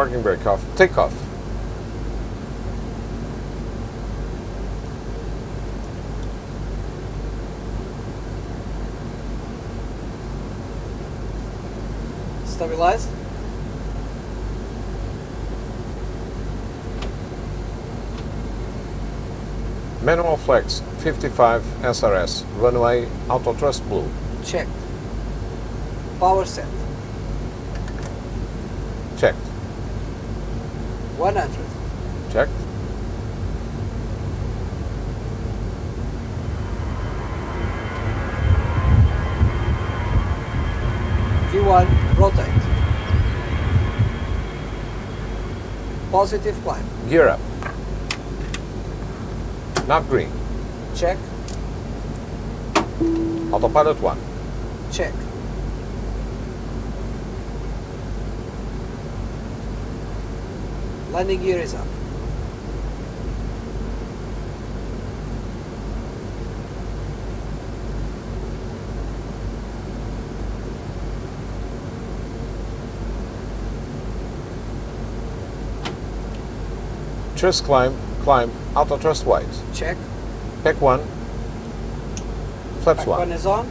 Parking brake off. Take off. Stabilize. Manual flex 55 SRS. Runway auto thrust blue. Checked. Power set. Checked. 100. Checked. V1, rotate. Positive climb. Gear up. Not green. Check. Autopilot 1. Check. Landing gear is up. Thrust climb. Climb. Auto thrust wide. Check. Pack 1. Flaps Pack 1. 1 is on.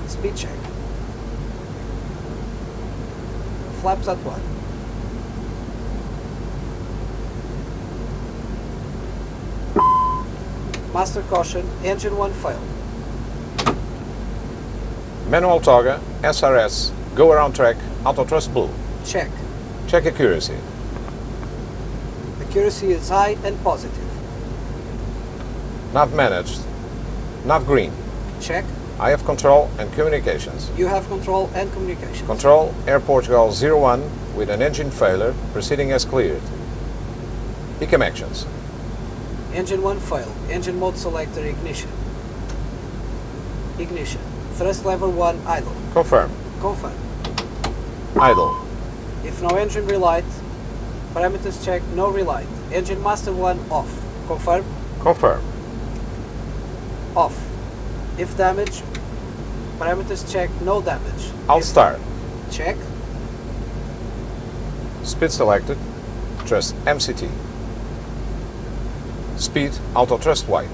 Speed check. Flaps at 1. Master caution, engine 1 failed. Manual toggle. SRS. Go around track. Auto thrust blue. Check. Check accuracy. Accuracy is high and positive. Nav managed. Nav green. Check. I have control and communications. You have control and communication. Control Air Portugal 01 with an engine failure, proceeding as cleared. ECAM actions. Engine 1 failed. Engine mode selector ignition. Ignition. Thrust lever 1 idle. Confirm. Confirm. Idle. If no engine relight, parameters check, no relight. Engine master 1 off. Confirm. Confirm. Off. If damage, parameters check, no damage. I'll If start. check. Speed selected. Thrust MCT. Speed auto thrust wide.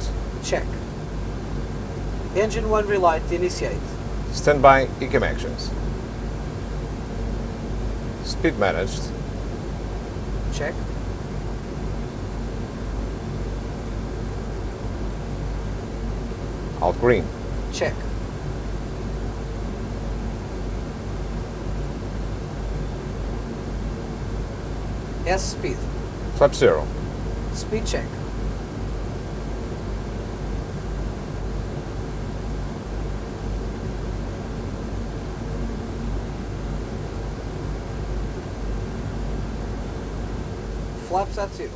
Check. Engine 1 relight, initiate. Standby ECAM actions. Speed managed. Check. Out green. Check. S speed. Flap 0. Speed check. Flaps at 0.